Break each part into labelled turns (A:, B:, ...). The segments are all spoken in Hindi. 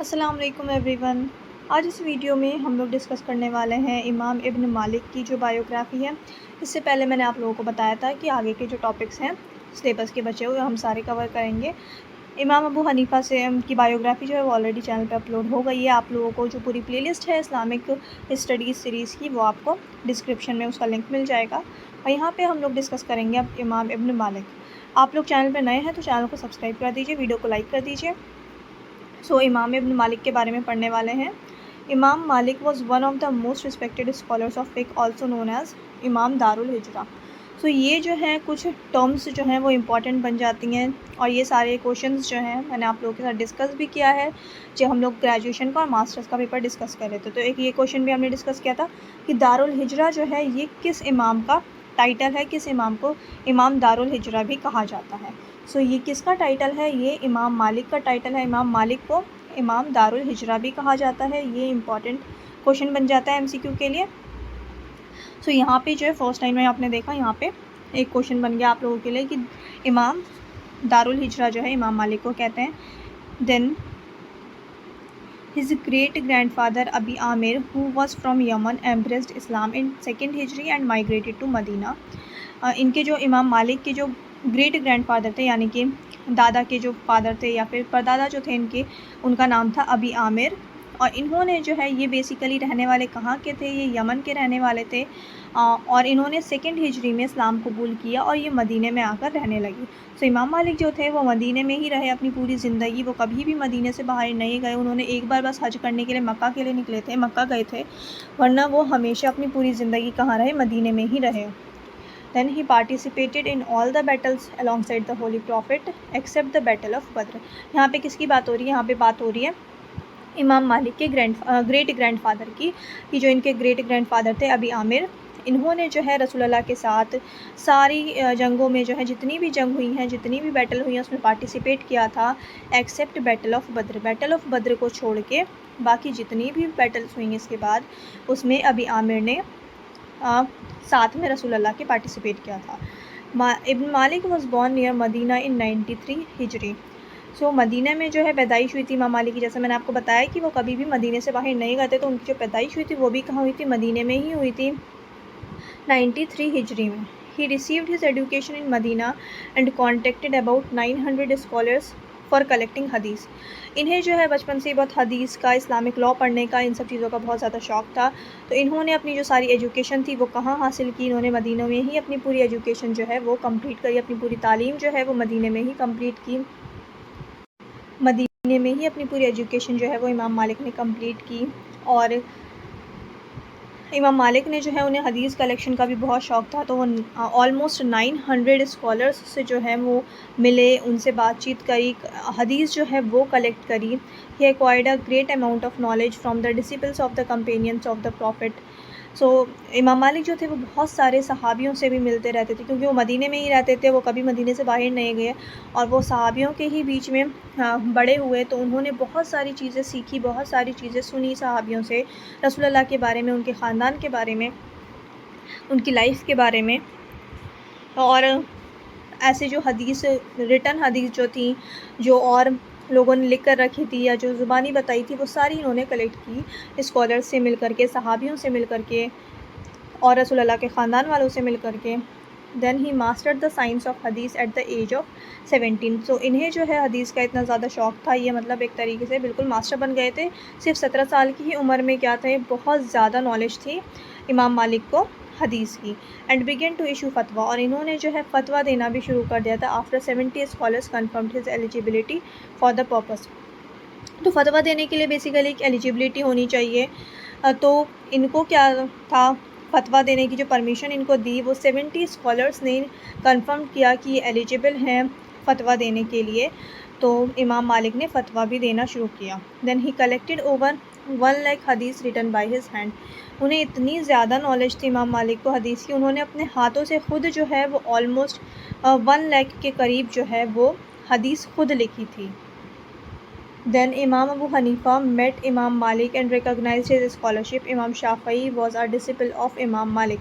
A: अस्सलाम वालेकुम एवरीवन। आज इस वीडियो में हम लोग डिस्कस करने वाले हैं इमाम इब्न मालिक की जो बायोग्राफ़ी है। इससे पहले मैंने आप लोगों को बताया था कि आगे के जो टॉपिक्स हैं सिलेबस के बचे हुए हम सारे कवर करेंगे। इमाम अबू हनीफ़ा से की बायोग्राफ़ी जो है वो ऑलरेडी चैनल पे अपलोड हो गई है। आप लोगों को जो पूरी प्लेलिस्ट है इस्लामिक स्टडीज़ सीरीज़ की वो आपको डिस्क्रिप्शन में उसका लिंक मिल जाएगा। और यहाँ पे हम लोग डिस्कस करेंगे अब इमाम इब्न मालिक। आप लोग चैनल पर नए हैं तो चैनल को सब्सक्राइब कर दीजिए, वीडियो को लाइक कर दीजिए। इमाम इब्न मालिक के बारे में पढ़ने वाले हैं। Imam Malik was one of the most respected scholars of fiqh, also known as Imam Darul हिजरा। ये जो हैं कुछ टर्म्स जो हैं वो इम्पॉर्टेंट बन जाती हैं और ये सारे क्वेश्चंस जो हैं मैंने आप लोगों के साथ डिस्कस भी किया है जब हम लोग ग्रेजुएशन का और मास्टर्स का पेपर डिस्कस कर रहे थे। तो एक ये क्वेश्चन भी हमने डिस्कस किया था कि दारुल हिजरा जो है ये किस इमाम का टाइटल है, किस इमाम को इमाम दारुल हिजरा भी कहा जाता है। ये किसका टाइटल है? ये इमाम मालिक का टाइटल है। इमाम मालिक को इमाम दारुल हिजरा भी कहा जाता है। ये इम्पॉर्टेंट क्वेश्चन बन जाता है एमसीक्यू के लिए। यहाँ पे जो है फर्स्ट लाइन में आपने देखा, यहाँ पे एक क्वेश्चन बन गया आप लोगों के लिए कि इमाम दारुल हिजरा जो है इमाम मालिक को कहते हैं। Then his great grandfather Abi Amir who was from Yemen embraced Islam in 2nd हिजरी एंड माइग्रेटेड टू मदीना। इनके जो इमाम मालिक के जो ग्रेट ग्रैंडफादर थे यानी कि दादा के जो फादर थे या फिर परदादा जो थे इनके, उनका नाम था अबी आमिर। और इन्होंने जो है ये बेसिकली रहने वाले कहाँ के थे? ये यमन के रहने वाले थे। और इन्होंने 2nd हिजरी में इस्लाम कबूल किया और ये मदीने में आकर रहने लगी। इमाम मालिक जो थे वो मदीने में ही रहे अपनी पूरी ज़िंदगी। वो कभी भी मदीने से बाहर नहीं गए। उन्होंने एक बार बस हज करने के लिए मक्का के लिए निकले थे, मक्का गए थे, वरना वो हमेशा अपनी पूरी ज़िंदगी कहाँ रहे? मदीने में ही रहे। Then he participated in all the battles alongside the Holy Prophet except the Battle of Badr। यहाँ पे किसकी बात हो रही है? यहाँ पे बात हो रही है इमाम मालिक के ग्रेट ग्रैंडफादर की, कि जो इनके ग्रेट ग्रैंडफादर थे अबी आमिर। इन्होंने जो है रसूल अल्लाह के साथ सारी जंगों में जो है जितनी भी जंग हुई हैं, जितनी भी बैटल हुई हैं उसमें पार्टिसिपेट किया था, except battle of Badr. Battle of Badr को छोड़ के बाकी जितनी भी बैटल्स हुई हैं इसके बाद उसमें अबी आमिर ने साथ में रसूल अल्लाह के पार्टिसिपेट किया था। Ibn Malik was born near Medina in 93 हिजरी। मदीना में जो है पैदाइश हुई थी इमाम मालिक की। जैसे मैंने आपको बताया कि वो कभी भी मदीने से बाहर नहीं गए थे, तो उनकी जो पैदाइश हुई थी वो भी कहाँ हुई थी? मदीने में ही हुई थी, 93 हिजरी में। He received his education in Medina and contacted about 900 scholars for collecting हदीस। इन्हें जो है बचपन से बहुत हदीस का, इस्लामिक लॉ पढ़ने का, इन सब चीज़ों का बहुत ज़्यादा शौक़ था। तो इन्होंने अपनी जो सारी एजुकेशन थी वो कहाँ हासिल की? इन्होंने मदीना में ही अपनी पूरी एजुकेशन जो है वो कंप्लीट करी। अपनी पूरी तालीम जो है वो मदीने में ही कंप्लीट की। मदीने में ही अपनी पूरी एजुकेशन जो है वो इमाम मालिक ने कंप्लीट की। और इमाम मालिक ने जो है उन्हें हदीस कलेक्शन का भी बहुत शौक़ था। तो वो ऑलमोस्ट 900 स्कॉलर्स से जो है वो मिले, उनसे बातचीत करी, हदीस जो है वो कलेक्ट करी। He acquired a great amount of knowledge from the disciples of the companions of the prophet. Imam Malik जो थे वो बहुत सारे सहाबियों से भी मिलते रहते थे, क्योंकि वो मदीने में ही रहते थे, वो कभी मदीने से बाहर नहीं गए और वो सहाबियों के ही बीच में बड़े हुए। तो उन्होंने बहुत सारी चीज़ें सीखी, बहुत सारी चीज़ें सुनी सहाबियों से, रसूल अल्लाह के बारे में, उनके ख़ानदान के बारे में, उनकी लाइफ के बारे में। और ऐसे जो हदीस, रिटन हदीस जो थी, जो और लोगों ने लिख कर रखी थी या जो ज़ुबानी बताई थी, वो सारी इन्होंने कलेक्ट की स्कॉलर्स से मिल कर के, सहाबियों से मिल कर के और रसूल अल्लाह के ख़ानदान वालों से मिल कर के। Then he mastered the science of हदीस एट द एज ऑफ 17। इन्हें जो है हदीस का इतना ज़्यादा शौक़ था, ये मतलब एक तरीके से बिल्कुल मास्टर बन गए थे। सिर्फ 17 साल की ही उम्र में क्या थे, बहुत ज़्यादा नॉलेज थी इमाम मालिक को हदीस की। एंड बिगेन टू इशू फतवा, और इन्होंने जो है फ़तवा देना भी शुरू कर दिया था। After 70 scholars confirmed his eligibility for the purpose. तो फ़तवा देने के लिए बेसिकली एक एलिजिबिलिटी होनी चाहिए। तो इनको क्या था, फ़तवा देने की जो परमिशन इनको दी वो 70 स्कॉलर्स ने कंफर्म किया कि ये एलिजिबल हैं फ़तवा देने के लिए। तो इमाम मालिक ने फ़तवा भी देना शुरू किया। Then he collected over 1 lakh हदीस रिटन बाय हिज हैंड। उन्हें इतनी ज़्यादा नॉलेज थी इमाम मालिक को हदीस की, उन्होंने अपने हाथों से ख़ुद जो है वो ऑलमोस्ट 1 लाख के करीब जो है वो हदीस ख़ुद लिखी थी। Then Imam Abu Hanifa met Imam Malik and recognized his scholarship. Imam Shafi'i was a disciple of Imam Malik.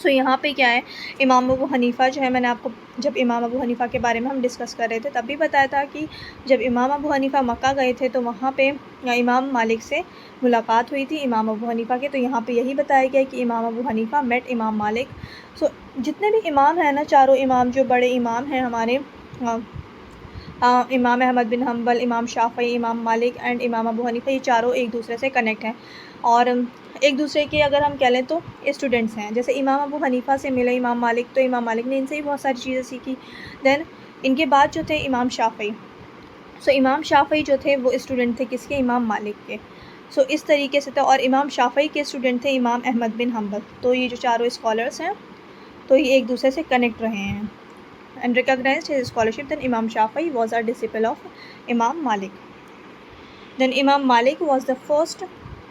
A: सो यहाँ पे क्या है, इमाम अबू हनीफ़ा जो है, मैंने आपको जब इमाम अबू हनीफ़ा के बारे में हम डिस्कस कर रहे थे तब भी बताया था कि जब इमाम अबू हनीफ़ा मक्का गए थे तो वहाँ पे इमाम मालिक से मुलाकात हुई थी इमाम अबू हनीफ़ा के। तो यहाँ पे यही बताया गया कि इमाम अबू हनीफ़ा मेट इमाम मालिक। सो जितने भी इमाम हैं ना, चारों इमाम जो बड़े इमाम हैं हमारे, इमाम अहमद बिन हम्बल, इमाम शाफ़ी, इमाम मालिक एंड इमाम अबू हनीफ़ा, ये चारों एक दूसरे से कनेक्ट हैं और एक दूसरे के अगर हम कह लें तो स्टूडेंट्स हैं। जैसे इमाम अबू हनीफ़ा से मिले इमाम मालिक, तो इमाम मालिक ने इनसे ही बहुत सारी चीज़ें सीखी। देन इनके बाद जो थे इमाम शाफ़ी, सो इमाम शाफ़ी जो थे वो स्टूडेंट थे किसके, इमाम मालिक के। सो इस तरीके से था। और इमाम शाफ़ी के स्टूडेंट थे इमाम अहमद बिन हम्बल। तो ये जो चारों स्कॉलर्स हैं तो ये एक दूसरे से कनेक्ट रहे हैं and recognized his scholarship. Then Imam Shafi'i was a disciple of Imam Malik. Then Imam Malik was the first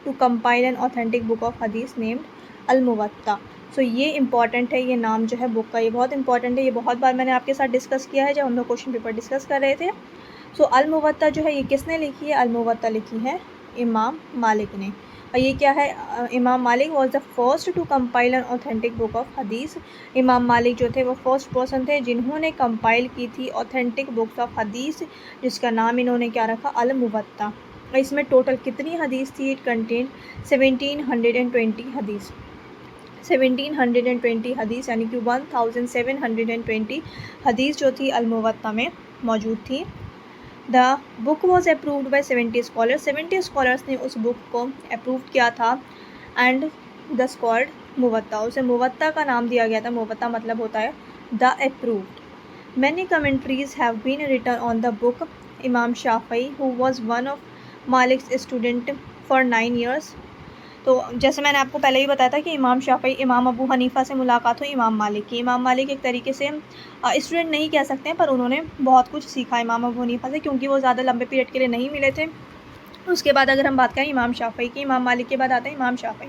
A: to compile an authentic book of hadith named Al-Muwatta. So ये इंपॉर्टेंट है, ये नाम जो है बुक का, ये बहुत इंपॉर्टेंट है। ये बहुत बार मैंने आपके साथ डिस्कस किया है जब हम लोग क्वेश्चन पेपर डिस्कस कर रहे थे। सो अल-मुवत्ता जो है ये किसने लिखी है, अल-मुवत्ता लिखी है इमाम मालिक ने। और ये क्या है, इमाम Malik was the first to compile an authentic book of हदीस। इमाम मालिक जो थे वो फर्स्ट पर्सन थे जिन्होंने कंपाइल की थी ऑथेंटिक बुक्स ऑफ हदीस, जिसका नाम इन्होंने क्या रखा, अल-मुवत्ता। इसमें टोटल कितनी हदीस थी, इट कंटेन 1720 हदीस। 1720 हदीस यानी कि 1720 हदीस जो थी अल-मुवत्ता में मौजूद थी। The book was approved by 70 scholars. 70 scholars ने उस बुक को अप्रूव किया था एंड द स्कॉल्ड मुवत्ता, उसे मुवत्ता का नाम दिया गया था। मुवत्ता मतलब होता है the approved. Many commentaries have been written on the book. Imam Shafi who was one of Malik's student for 9 years। तो जैसे मैंने आपको पहले ही बताया था कि इमाम शाफ़ी, इमाम अबू हनीफ़ा से मुलाकात हुई इमाम मालिक की। इमाम मालिक एक तरीके से स्टूडेंट नहीं कह सकते हैं, पर उन्होंने बहुत कुछ सीखा इमाम अबू हनीफ़ा से, क्योंकि वो ज़्यादा लंबे पीरियड के लिए नहीं मिले थे। उसके बाद अगर हम बात करें इमाम शाफ़ी की, इमाम मालिक के बाद आते हैं इमाम शाफ़ी।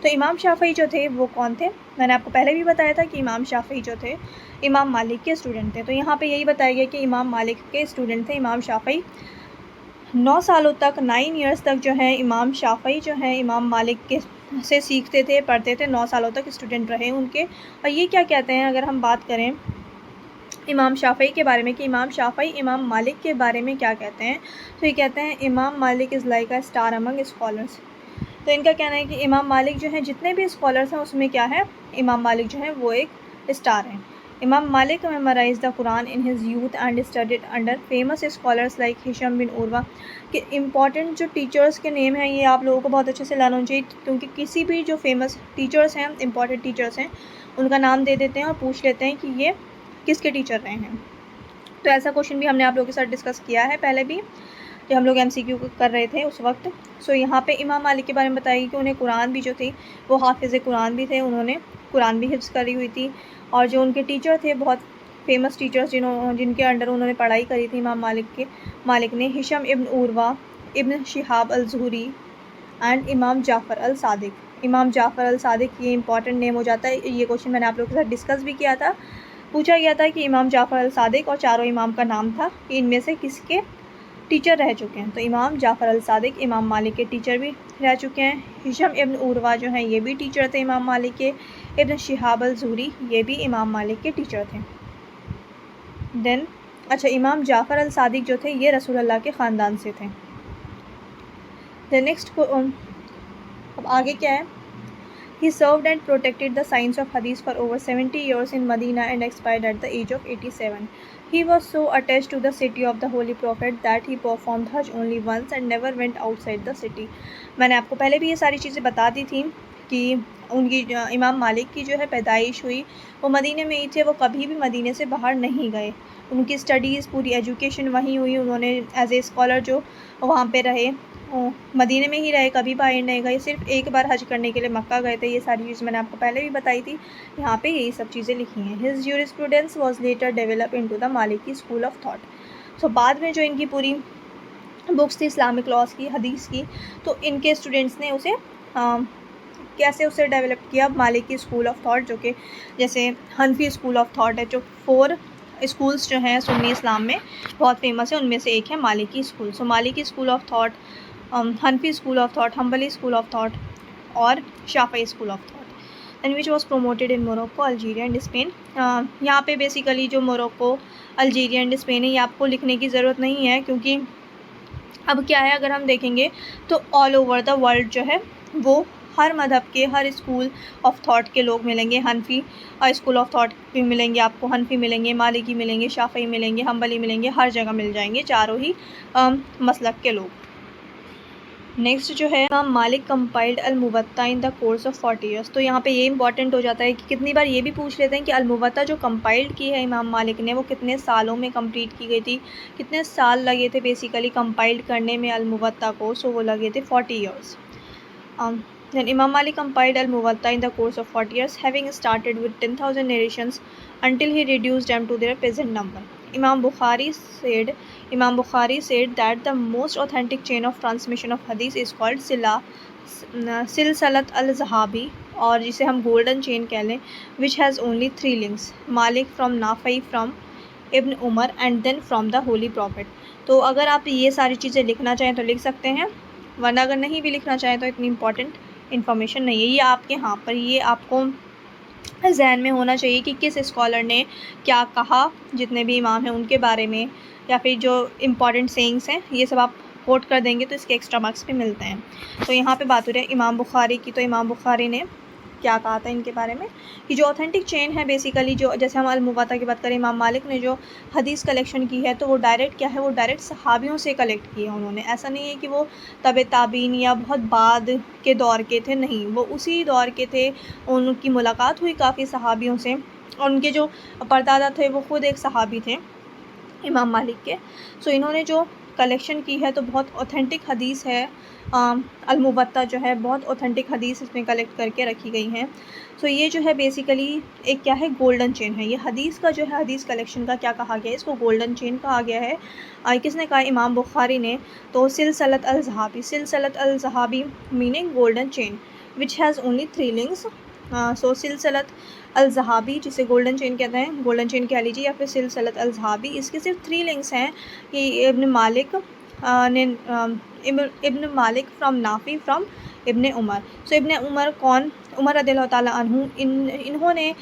A: तो इमाम शाफ़ी जो थे वो कौन थे, मैंने आपको पहले भी बताया था कि इमाम शाफ़ी जो थे इमाम मालिक के स्टूडेंट थे। तो यहाँ पर यही बताया गया कि इमाम मालिक के स्टूडेंट थे इमाम शाफ़ी। 9 सालों तक, 9 years तक जो है इमाम शाफ़ी जो है इमाम मालिक के से सीखते थे, पढ़ते थे। 9 सालों तक स्टूडेंट रहे उनके। और ये क्या कहते हैं, अगर हम बात करें इमाम शाफ़ी के बारे में कि इमाम शाफ़ी इमाम मालिक के बारे में क्या कहते हैं, तो ये कहते हैं इमाम मालिक is like a star among scholars. तो इनका कहना है कि इमाम मालिक जो है जितने भी स्कॉलर्स हैं उसमें क्या है, इमाम मालिक जो है वो एक स्टार हैं। Imam Malik memorize the Quran in his youth and studied under famous scholars like Hisham bin Urwa. कि इंपॉर्टेंट जो टीचर्स के नेम हैं ये आप लोगों को बहुत अच्छे से लर्न होना चाहिए, क्योंकि किसी भी जो फेमस टीचर्स हैं, इंपॉर्टेंट टीचर्स हैं, उनका नाम दे देते हैं और पूछ लेते हैं कि ये किसके टीचर रहे हैं। तो ऐसा क्वेश्चन भी हमने आप लोगों के साथ डिस्कस किया है पहले भी, जब हम लोग MCQ कर रहे थे उस वक्त। सो यहाँ पे इमाम मालिक के बारे में बताइए कि उन्हें कुरान भी जो थी वो हाफिज़ कुरान भी थे, उन्होंने कुरान भी हिफ्ज़ करी हुई थी। और जो उनके टीचर थे बहुत फेमस टीचर्स जिनके अंडर उन्होंने पढ़ाई करी थी इमाम मालिक ने, Hisham ibn Urwa, ibn Shihab Al Zuhri and इमाम जाफ़र अल सादिक। इमाम जाफ़र अल सादिक ये इंपॉर्टेंट नेम हो जाता है। ये क्वेश्चन मैंने आप लोगों के साथ डिस्कस भी किया था, पूछा गया था कि इमाम जाफ़र अल सादिक और चारों इमाम का नाम था कि इनमें से किसके टीचर रह चुके हैं। तो इमाम जाफ़र अल सादिक इमाम मालिक के टीचर भी रह चुके हैं। हिशम इब्न उर्वा जो हैं ये भी टीचर थे इमाम मालिक के। इब्न शिहाब अल ज़ुहरी ये भी इमाम मालिक के टीचर थे। देन अच्छा, इमाम जाफ़र अल सादिक जो थे ये रसूल अल्लाह के ख़ानदान से थे। द नेक्स्ट को अब आगे क्या है, He served and protected the science of Hadith for over 70 years in Medina and expired at the age of 87. He was so attached to the city of the Holy Prophet that he performed Hajj only once and never went outside the city. मैंने आपको पहले भी ये सारी चीज़ें बता दी थी कि उनकी इमाम मालिक की जो है पैदाइश हुई वो मदीने में ही थे, वो कभी भी मदीने से बाहर नहीं गए। उनकी स्टडीज़ पूरी एजुकेशन वहीं हुई, उन्होंने एज ए स्कॉलर जो वहाँ पे रहे मदीने में ही रहे, कभी बाहर नहीं गए। सिर्फ एक बार हज करने के लिए मक्का गए थे। ये सारी चीज़ मैंने आपको पहले भी बताई थी, यहाँ पे यही सब चीज़ें लिखी हैं। His jurisprudence was later develop into the Maliki school of thought. So बाद में जो इनकी पूरी बुक्स थी इस्लामिक लॉज की, हदीस की, तो इनके स्टूडेंट्स ने उसे कैसे उसे डेवलप किया, मालिकी स्कूल ऑफ थॉट, जो कि जैसे हनफी स्कूल ऑफ थॉट है, जो 4 स्कूल्स जो हैं सुन्नी इस्लाम में बहुत फेमस है, उनमें से एक है Maliki school. So Maliki school of thought, Hanafi school of thought, Hanbali school of thought और Shafi school of thought. And which was promoted in Morocco, Algeria and Spain. यहाँ पे बेसिकली जो मोरक्को, अल्जीरिया एंड स्पेन है, ये आपको लिखने की ज़रूरत नहीं है, क्योंकि अब क्या है, अगर हम देखेंगे तो ऑल ओवर द वर्ल्ड जो है वो हर मज़हब के, हर स्कूल ऑफ थॉट के लोग मिलेंगे। हनफी स्कूल ऑफ थॉट भी मिलेंगे आपको, हनफी मिलेंगे, मालिकी मिलेंगे, शाफ़ी मिलेंगे, हम्बली मिलेंगे, हर जगह मिल जाएंगे चारों ही मसलक के लोग। नेक्स्ट जो है, इमाम Malik compiled al-Muwatta in the course of 40 years. तो यहाँ पे ये इंपॉर्टेंट हो जाता है कि कितनी बार ये भी पूछ लेते हैं कि अल-मुवत्ता जो कंपाइल्ड की है इमाम मालिक ने, वो कितने सालों में कंप्लीट की गई थी, कितने साल लगे थे बेसिकली कंपाइल्ड करने में अल-मुवत्ता को। सो वो लगे थे 40 years. Then Imam Malik compiled Al-Muwatta in the course of 40 years, having started with 10,000 narrations until he reduced them to their present number. Imam Bukhari said that the most authentic chain of transmission of hadith is called Silsalat al-Zahabi, और जिसे हम golden chain कह लें, which has only 3 links: Malik from Nafi from Ibn Umar and then from the Holy Prophet. तो अगर आप ये सारी चीज़ें लिखना चाहें तो लिख सकते हैं, वरना अगर नहीं भी लिखना चाहें तो इतनी इंपॉर्टेंट इन्फॉर्मेशन नहीं है ये आपके यहाँ पर। ये आपको जहन में होना चाहिए कि किस स्कॉलर ने क्या कहा, जितने भी इमाम हैं उनके बारे में, या फिर जो इम्पॉर्टेंट सेइंग्स हैं, ये सब आप कोट कर देंगे तो इसके एक्स्ट्रा मार्क्स भी मिलते हैं। तो यहाँ पे बात हो रही है इमाम बुखारी की। तो इमाम बुखारी ने क्या कहा था इनके बारे में कि जो ऑथेंटिक चेन है बेसिकली, जो जैसे हम अल-मुवत्ता की बात करें, इमाम मालिक ने जो हदीस कलेक्शन की है तो वो डायरेक्ट क्या है, वो डायरेक्ट सहाबियों से कलेक्ट की है उन्होंने। ऐसा नहीं है कि वो तबे ताबीन या बहुत बाद के दौर के थे, नहीं, वो उसी दौर के थे। उनकी मुलाकात हुई काफ़ी सहाबियों से, और उनके जो परदादा थे वो ख़ुद एक सहाबी थे इमाम मालिक के। सो इन्होंने जो कलेक्शन की है तो बहुत ऑथेंटिक हदीस है। अल-मुवत्ता जो है बहुत ऑथेंटिक हदीस इसमें कलेक्ट करके रखी गई हैं। सो ये जो है बेसिकली एक क्या है, गोल्डन चेन है। ये हदीस का जो है, हदीस कलेक्शन का क्या कहा गया है, इसको गोल्डन चेन कहा गया है। किसने कहा, इमाम बुखारी ने। तो silsilat al-Dhahabi meaning golden chain which has only 3 links. So silsilat al-Dhahabi, जिसे गोल्डन चेन कहते हैं, गोल्डन चेन कह लीजिए, या फिर सिलसिलत अल-ज़हाबी, इसके सिर्फ 3 लिंक्स हैं कि इब्न मालिक ने इब्न मालिक फ्रॉम नाफ़ी फ्रॉम इब्न उमर। सो इब्न उमर कौन, उमर रज़ियल्लाहु ताला अन्हु, इन्होंने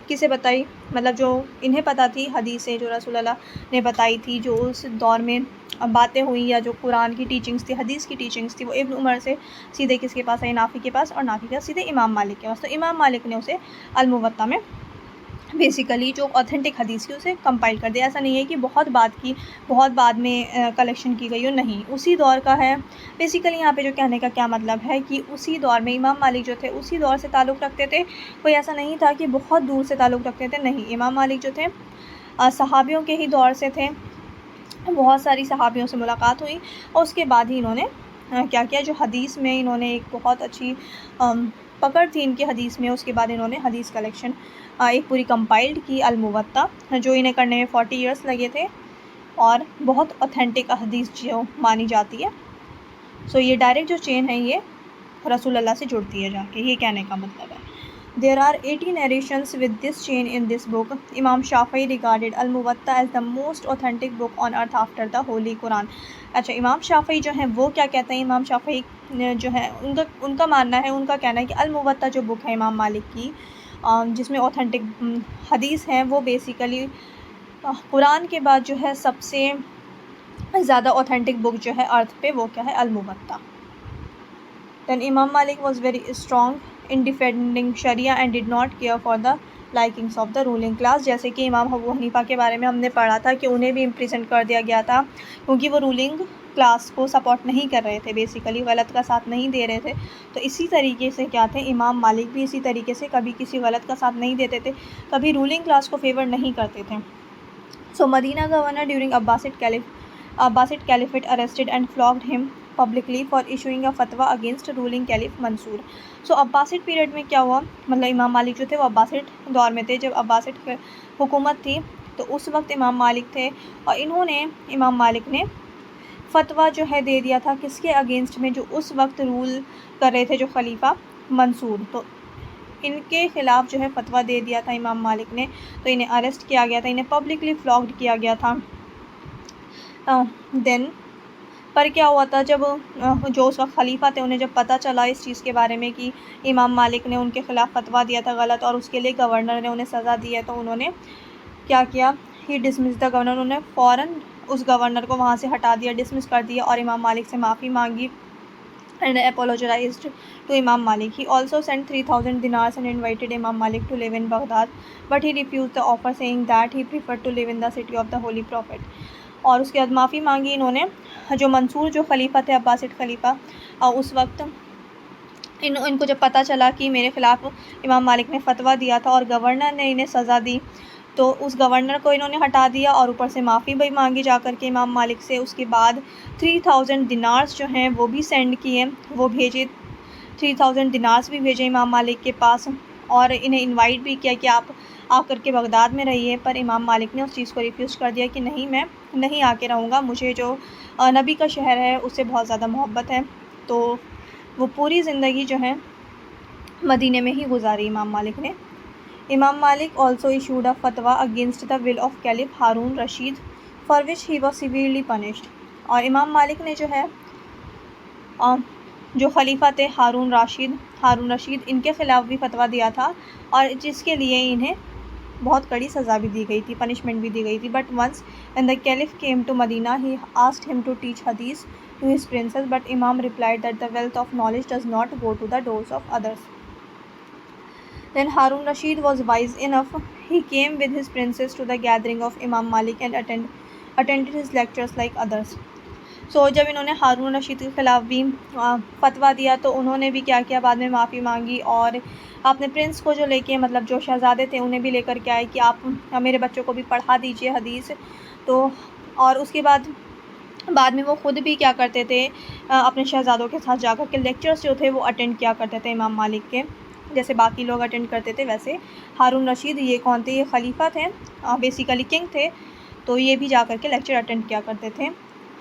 A: किसे बताई, मतलब जो इन्हें पता थी हदीसें जो रसूलुल्लाह ने बताई थी, जो उस दौर में बातें हुई या जो कुरान की टीचिंग्स थी, हदीस की टीचिंग्स थी, वो इब्न उमर से सीधे किसके पास आई, नाफ़ी के पास, और नाफ़ी के सीधे इमाम मालिक के पास। तो इमाम मालिक ने उसे अल-मुवत्ता में बेसिकली जो ऑथेंटिक हदीस की उसे कंपाइल कर दिया। ऐसा नहीं है कि बहुत बाद में कलेक्शन की गई हो, नहीं, उसी दौर का है बेसिकली। यहाँ पे जो कहने का क्या मतलब है कि उसी दौर में इमाम मालिक जो थे उसी दौर से ताल्लुक़ रखते थे। कोई ऐसा नहीं था कि बहुत दूर से ताल्लुक़ रखते थे, नहीं, इमाम मालिक जो थे सहाबियों के ही दौर से थे। बहुत सारी सहाबियों से मुलाकात हुई और उसके बाद ही इन्होंने क्या किया, जो हदीस में इन्होंने एक बहुत अच्छी पकड़ थी इनकी हदीस में, उसके बाद इन्होंने हदीस कलेक्शन एक पूरी कंपाइल्ड की, अल-मुवत्ता, जो इन्हें करने में 40 ईयर्स लगे थे, और बहुत ऑथेंटिक हदीस जो मानी जाती है। सो ये डायरेक्ट जो चेन है ये रसूलुल्लाह से जुड़ती है जाके, ये कहने का मतलब है। There are 80 narrations with this chain in this book. Imam Shafi'i regarded Al-Muwatta as the most authentic book on earth after the Holy Quran. अच्छा, इमाम शाफ़ई जो हैं वो क्या कहते हैं, इमाम शाफ़ई जो है उनका मानना है, उनका कहना है कि अल-मुवत्ता जो बुक है इमाम मालिक की, जिसमें ऑथेंटिक हदीस हैं, वो बेसिकली कुरान के बाद जो है सबसे ज़्यादा ऑथेंटिक बुक जो है अर्थ पे, वो क्या है, अल-मुवत्ता। Then Imam Malik was very strong in defending Sharia and did not care for the likings of the ruling class. जैसे कि इमाम अबू हनीफ़ा के बारे में हमने पढ़ा था कि उन्हें भी इम्प्रिजन कर दिया गया था क्योंकि वो रूलिंग क्लास को सपोर्ट नहीं कर रहे थे, बेसिकली गलत का साथ नहीं दे रहे थे। तो इसी तरीके से क्या थे, इमाम मालिक भी इसी तरीके से कभी किसी गलत का साथ नहीं देते थे, कभी रूलिंग क्लास को फेवर नहीं करते थे। So Medina governor during Abbasid caliphate arrested and flogged him publicly for issuing a fatwa against ruling caliph Mansur. So Abbasid period में क्या हुआ, मतलब इमाम मालिक जो थे वो अब्बासिड दौर में थे, जब अब्बासिड हुकूमत थी तो उस वक्त इमाम मालिक थे, और इमाम मालिक ने फतवा जो है दे दिया था किसके अगेंस्ट में, जो उस वक्त रूल कर रहे थे, जो खलीफा मंसूर। तो इनके ख़िलाफ़ जो है फतवा दे दिया था इमाम मालिक ने, तो इन्हें अरेस्ट किया गया था, इन्हें पब्लिकली फ्लॉग्ड किया गया था। देन पर क्या हुआ था, जब जो उसका खलीफा थे उन्हें जब पता चला इस चीज़ के बारे में कि इमाम मालिक ने उनके ख़िलाफ़ फतवा दिया था गलत और उसके लिए गवर्नर ने उन्हें सज़ा दी है, तो उन्होंने क्या किया, ही डिसमिस द गवर्नर, उन्होंने फ़ौरन उस गवर्नर को वहाँ से हटा दिया, डिसमिस कर दिया और इमाम मालिक से माफ़ी मांगी and apologized to Imam Malik. He also sent 3,000 dinars and invited Imam Malik to live in Baghdad, but he refused the offer, saying that he preferred to live in the city of the Holy Prophet. और उसके बाद माफ़ी मांगी इन्होंने। जो मंसूर जो खलीफा थे, अब्बासिड खलीफा, उस वक्त इनको जब पता चला कि मेरे ख़िलाफ़ इमाम मालिक ने फ़तवा दिया था और गवर्नर ने इन्हें सज़ा दी, तो उस गवर्नर को इन्होंने हटा दिया और ऊपर से माफ़ी भी मांगी जा कर के इमाम मालिक से। उसके बाद 3,000 दिनार्स जो हैं वो भी सेंड किए, वो भेजे, 3,000 दिनार्स भी भेजे इमाम मालिक के पास और इन्हें इनवाइट भी किया कि आप आकर के बगदाद में रहिए। पर इमाम मालिक ने उस चीज़ को रिफ्यूज़ कर दिया कि नहीं, मैं नहीं आके रहूँगा, मुझे जो नबी का शहर है उससे बहुत ज़्यादा मोहब्बत है। तो वो पूरी ज़िंदगी जो है मदीने में ही गुजारी इमाम मालिक ने। Imam Malik also issued a fatwa against the will of Caliph Harun Rashid, for which he was severely punished. और इमाम मालिक ने जो है जो खलीफा थे हारून रशीद, इनके ख़िलाफ़ भी फतवा दिया था और जिसके लिए इन्हें बहुत कड़ी सज़ा भी दी गई थी, पनिशमेंट भी दी गई थी। But once when the caliph came to Medina, he asked him to teach hadith to his princes, but Imam replied that the wealth of knowledge does not go to the doors of others. Then Harun Rashid was wise enough. He came with his princes to the gathering of Imam Malik and attended his lectures like others. So जब इन्होंने हारून रशीद के ख़िलाफ़ भी फतवा दिया तो उन्होंने भी क्या किया, बाद में माफ़ी मांगी और अपने प्रिंस को जो लेके, मतलब जो शहज़ादे थे, उन्हें भी लेकर के आए कि आप मेरे बच्चों को भी पढ़ा दीजिए हदीस। तो और उसके बाद में वो ख़ुद भी क्या करते थे, अपने शहज़ादों के साथ जाकर के लेक्चर्स जो थे वो अटेंड किया करते थे इमाम मालिक के, जैसे बाकी लोग अटेंड करते थे वैसे हारून रशीद, ये कौन थे, ये खलीफा थे, बेसिकली किंग थे, तो ये भी जा कर के लेक्चर अटेंड किया करते थे।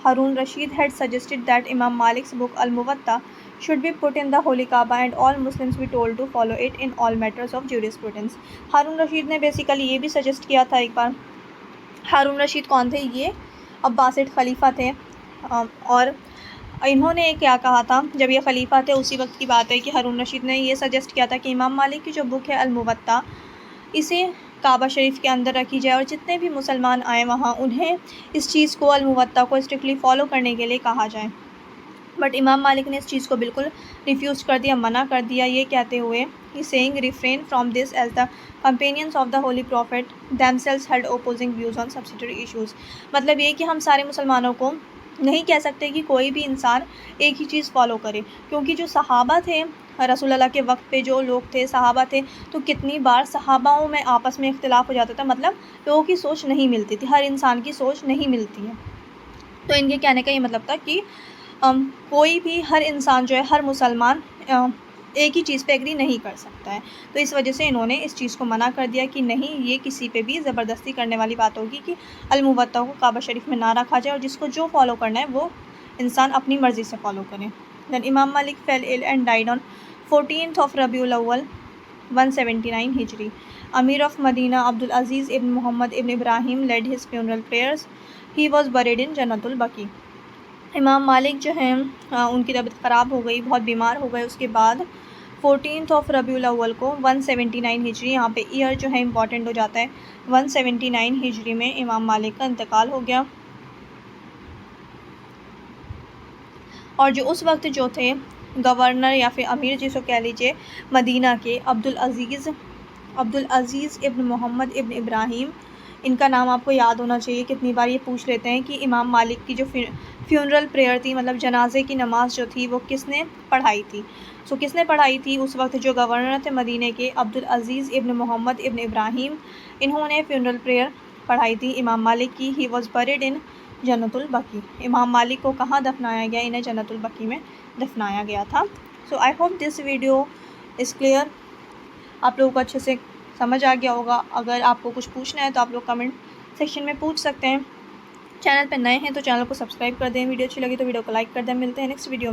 A: हारून रशीद हैड सजेस्टेड दैट इमाम Malik's book अल-मुवत्ता should be put in the holy Kaaba and all Muslims be told to follow it in all matters of jurisprudence. हारून रशीद ने बेसिकली ये भी सजेस्ट किया था एक बार। हारून रशीद कौन थे, ये अब्बासिड खलीफा थे और इन्होंने क्या कहा था, जब ये खलीफा थे उसी वक्त की बात है कि हारून रशीद ने ये सजेस्ट किया था कि इमाम मालिक की जो बुक है अल-मुवत्ता, इसे काबा शरीफ के अंदर रखी जाए और जितने भी मुसलमान आए वहाँ उन्हें इस चीज़ को, अल-मुवत्ता को स्ट्रिक्टली फ़ॉलो करने के लिए कहा जाए। बट इमाम मालिक ने इस चीज़ को बिल्कुल रिफ्यूज़ कर दिया, मना कर दिया, ये कहते हुए कि saying refrain from this as the companions of the holy prophet themselves held opposing views on subsidiary issues. मतलब ये कि हम सारे मुसलमानों को नहीं कह सकते कि कोई भी इंसान एक ही चीज़ फ़ॉलो करे, क्योंकि जो सहाबा थे रसूल अल्लाह के वक्त पे, जो लोग थे सहाबा थे, तो कितनी बार सहाबाओं में आपस में इख्तिलाफ़ हो जाता था, मतलब लोगों की सोच नहीं मिलती थी, हर इंसान की सोच नहीं मिलती है। तो इनके कहने का ये मतलब था कि कोई भी, हर इंसान जो है, हर मुसलमान एक ही चीज़ पे एग्री नहीं कर सकता है। तो इस वजह से इन्होंने इस चीज़ को मना कर दिया कि नहीं, ये किसी पे भी ज़बरदस्ती करने वाली बात होगी कि अल-मुवत्ता को काबा शरीफ में ना रखा जाए और जिसको जो फॉलो करना है वो इंसान अपनी मर्ज़ी से फॉलो करें। Then Imam Malik fell ill and died on 14th of Rabiul Awwal 179 Hijri. Amir of Medina Abdul Aziz ibn Muhammad ibn Ibrahim led his funeral prayers. He was buried in Jannatul Baqi. Imam Malik जो हैं उनकी तबीयत ख़राब हो गई, बहुत बीमार हो गए। उसके बाद 14th of रबीउल अव्वल को 179 हिजरी, यहाँ पे ईयर जो है इंपॉर्टेंट हो जाता है, 179 हिजरी में इमाम मालिक का इंतकाल हो गया। और जो उस वक्त जो थे गवर्नर या फिर अमीर जिसको कह लीजिए मदीना के, Abdul Aziz ibn Muhammad ibn Ibrahim, इनका नाम आपको याद होना चाहिए। कितनी बार ये पूछ लेते हैं कि इमाम मालिक की जो फ्यूनरल प्रेयर थी, मतलब जनाजे की नमाज़ जो थी, वो किसने पढ़ाई थी। सो किसने पढ़ाई थी, उस वक्त जो गवर्नर थे मदीने के Abdul Aziz ibn Muhammad ibn Ibrahim, इन्होंने फ्यूनरल प्रेयर पढ़ाई थी इमाम मालिक की। He was buried in Jannatul Baqi. Imam मालिक को कहाँ दफनाया गया, इन्हें जन्नतुल बकी में दफनाया गया था। So I hope this video is clear, आप लोगों को अच्छे से समझ आ गया होगा। अगर आपको कुछ पूछना है तो आप लोग कमेंट सेक्शन में पूछ सकते हैं। चैनल पर नए हैं तो चैनल को सब्सक्राइब कर दें, वीडियो अच्छी लगी तो वीडियो को लाइक कर दें। मिलते हैं नेक्स्ट वीडियो में।